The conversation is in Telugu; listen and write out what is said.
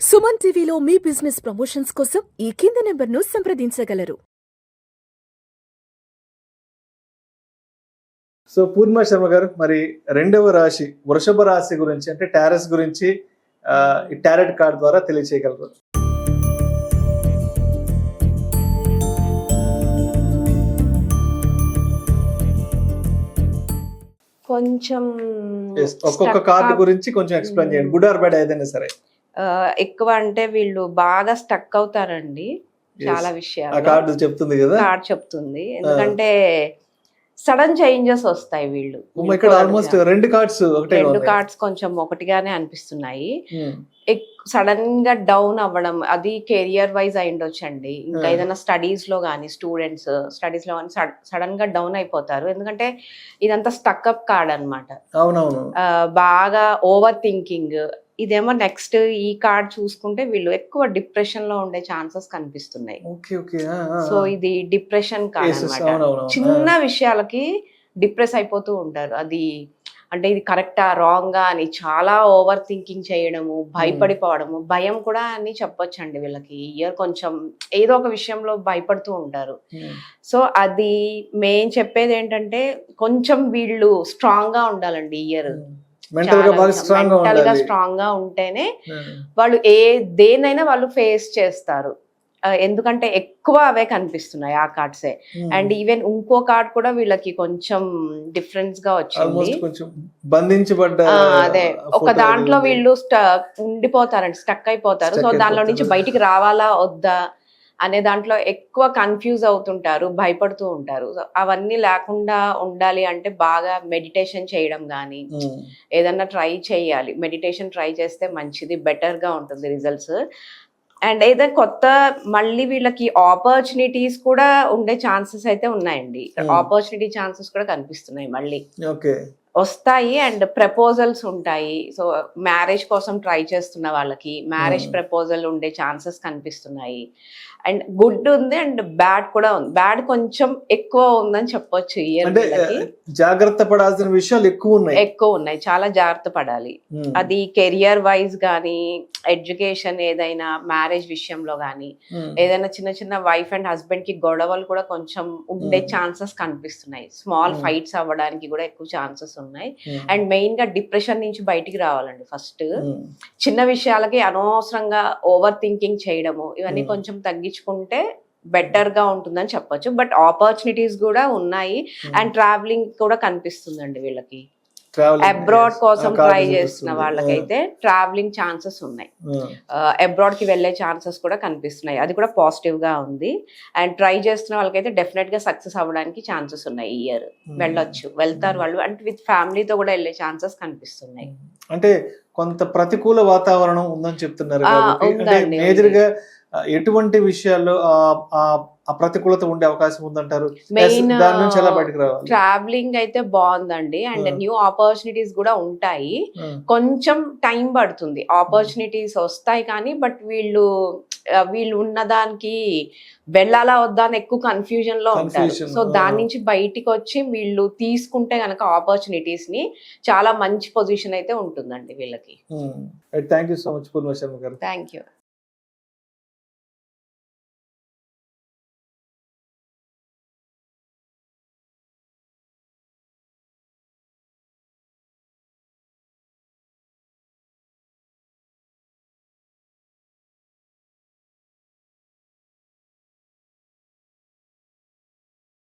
సుమన్ టీవీలో మీ బిజినెస్ ప్రమోషన్స్ కోసం ఈ కింది నెంబర్ను సంప్రదించగలరు. సో పూర్ణిమ శర్మ గారు, మరి రెండవ రాశి వృషభ రాశి గురించి అంటే టారస్ గురించి ఈ టారెట్ కార్డ్ ద్వారా తెలియచేయగలరు? కొంచెం ఒక్కొక్క కార్డు గురించి కొంచెం ఎక్స్ప్లెయిన్ చేయండి, గుడ్ ఆర్ బ్యాడ్ ఏదైనా సరే. ఎక్కువ అంటే వీళ్ళు బాగా స్టక్ అవుతారండి చాలా విషయాలు. కార్డు చెప్తుంది కదా, కార్డ్ చెప్తుంది. ఎందుకంటే సడన్ చేంజెస్ వస్తాయి. వీళ్ళు ఇక్కడ ఆల్మోస్ట్ రెండు కార్డ్స్ కొంచెం ఒకటిగానే అనిపిస్తున్నాయి. సడన్ గా డౌన్ అవ్వడం, అది కెరియర్ వైజ్ అయి ఉండొచ్చండి. ఇంకా ఏదైనా స్టడీస్ లో కానీ స్టడీస్ లో కానీ సడన్ గా డౌన్ అయిపోతారు. ఎందుకంటే ఇదంతా స్టక్అప్ కార్డ్ అనమాట. బాగా ఓవర్ థింకింగ్. ఇదేమో నెక్స్ట్ ఈ కార్డ్ చూసుకుంటే వీళ్ళు ఎక్కువ డిప్రెషన్ లో ఉండే ఛాన్సెస్ కనిపిస్తున్నాయి. సో ఇది డిప్రెషన్ కార్డ్ అనమాట. చిన్న విషయాలకి డిప్రెస్ అయిపోతూ ఉంటారు. అది అంటే ఇది కరెక్టా రాంగా అని చాలా ఓవర్ థింకింగ్ చేయడము, భయపడిపోవడము, భయం కూడా అని చెప్పొచ్చండి. వీళ్ళకి ఇయర్ కొంచెం ఏదో ఒక విషయంలో భయపడుతూ ఉంటారు. సో అది మేం చెప్పేది ఏంటంటే కొంచెం వీళ్ళు స్ట్రాంగ్ గా ఉండాలండి. ఇయర్ మెంటల్ గా స్ట్రాంగ్ గా ఉంటేనే వాళ్ళు దేనైనా వాళ్ళు ఫేస్ చేస్తారు. ఎందుకంటే ఎక్కువ అవే కనిపిస్తున్నాయి ఆ కార్డ్సే. అండ్ ఈవెన్ ఇంకో కార్డ్ కూడా వీళ్ళకి కొంచెం డిఫరెన్స్ గా వచ్చింది. అదే ఒక దాంట్లో వీళ్ళు ఉండిపోతారండి, స్టక్ అయిపోతారు. సో దానిలో నుంచి బయటికి రావాలా వద్దా అనే దాంట్లో ఎక్కువ కన్ఫ్యూజ్ అవుతుంటారు, భయపడుతూ ఉంటారు. అవన్నీ లేకుండా ఉండాలి అంటే బాగా మెడిటేషన్ చేయడం కానీ ఏదన్నా ట్రై చేయాలి. మెడిటేషన్ ట్రై చేస్తే మంచిది, బెటర్ గా ఉంటుంది రిజల్ట్స్. అండ్ ఏదైనా కొత్త మళ్ళీ వీళ్ళకి ఆపర్చునిటీస్ కూడా ఉండే ఛాన్సెస్ అయితే ఉన్నాయండి. ఆపర్చునిటీ ఛాన్సెస్ కూడా కనిపిస్తున్నాయి, మళ్ళీ వస్తాయి. అండ్ ప్రపోజల్స్ ఉంటాయి. సో మ్యారేజ్ కోసం ట్రై చేస్తున్న వాళ్ళకి మ్యారేజ్ ప్రపోజల్ ఉండే ఛాన్సెస్ కనిపిస్తున్నాయి. అండ్ గుడ్ ఉంది అండ్ బ్యాడ్ కూడా ఉంది. బ్యాడ్ కొంచెం ఎక్కువ ఉందని చెప్పొచ్చు. జాగ్రత్త పడాల్సిన విషయాలు ఎక్కువ ఉన్నాయి, చాలా జాగ్రత్త పడాలి. అది కెరియర్ వైజ్ గానీ, ఎడ్యుకేషన్, ఏదైనా మ్యారేజ్ విషయంలో గానీ, ఏదైనా చిన్న చిన్న వైఫ్ అండ్ హస్బెండ్ కి గొడవలు కూడా కొంచెం ఉండే ఛాన్సెస్ కనిపిస్తున్నాయి. స్మాల్ ఫైట్స్ అవ్వడానికి కూడా ఎక్కువ ఛాన్సెస్ ఉన్నాయి. అండ్ మెయిన్ గా డిప్రెషన్ నుంచి బయటికి రావాలండి. ఫస్ట్ చిన్న విషయాలకి అనవసరంగా ఓవర్ థింకింగ్ చేయడము, ఇవన్నీ కొంచెం తగ్గించుకుంటే బెటర్ గా ఉంటుందని చెప్పొచ్చు. బట్ ఆపర్చునిటీస్ కూడా ఉన్నాయి. అండ్ ట్రావెలింగ్ కూడా కనిపిస్తుందండి వీళ్ళకి. అబ్రాడ్ కోసం ట్రై చేస్తున్న వాళ్ళకైతే ట్రావెలింగ్ ఛాన్సెస్ ఉన్నాయి. అబ్రాడ్ కి వెళ్లే ఛాన్సెస్ కూడా కనిపిస్తున్నాయి. అది కూడా పాజిటివ్ గా ఉంది. అండ్ ట్రై చేస్తున్న వాళ్ళకైతే డెఫినెట్ గా సక్సెస్ అవ్వడానికి ఛాన్సెస్ ఉన్నాయి. ఈ ఇయర్ వెళ్తారు వాళ్ళు. అంటే విత్ ఫ్యామిలీతో కూడా వెళ్లే ఛాన్సెస్ కనిపిస్తున్నాయి. అంటే కొంత ప్రతికూల వాతావరణం ఉందని చెప్తున్నారు. మేజర్ గా ఎటువంటి విషయాల్లో ఆ ప్రతికూలత ఉండే అవకాశం ఉందంటారు? మెయిన్ దాని నుంచి ఎలా బయటకు రావాలి? ట్రావెలింగ్ అయితే బాగుందండి. అండ్ న్యూ ఆపర్చునిటీస్ కూడా ఉంటాయి. కొంచెం టైం పడుతుంది. ఆపర్చునిటీస్ వస్తాయి కానీ బట్ వీళ్ళు ఉన్న దానికి వెళ్ళాలా వద్దా అని ఎక్కువ కన్ఫ్యూజన్ లో ఉంటారు. సో దాని నుంచి బయటికి వచ్చి వీళ్ళు తీసుకుంటే గనక ఆపర్చునిటీస్ ని చాలా మంచి పొజిషన్ అయితే ఉంటుందండి వీళ్ళకి. థ్యాంక్ యూ సో మచ్ పూర్ణిమ శర్మ గారు. Thank you.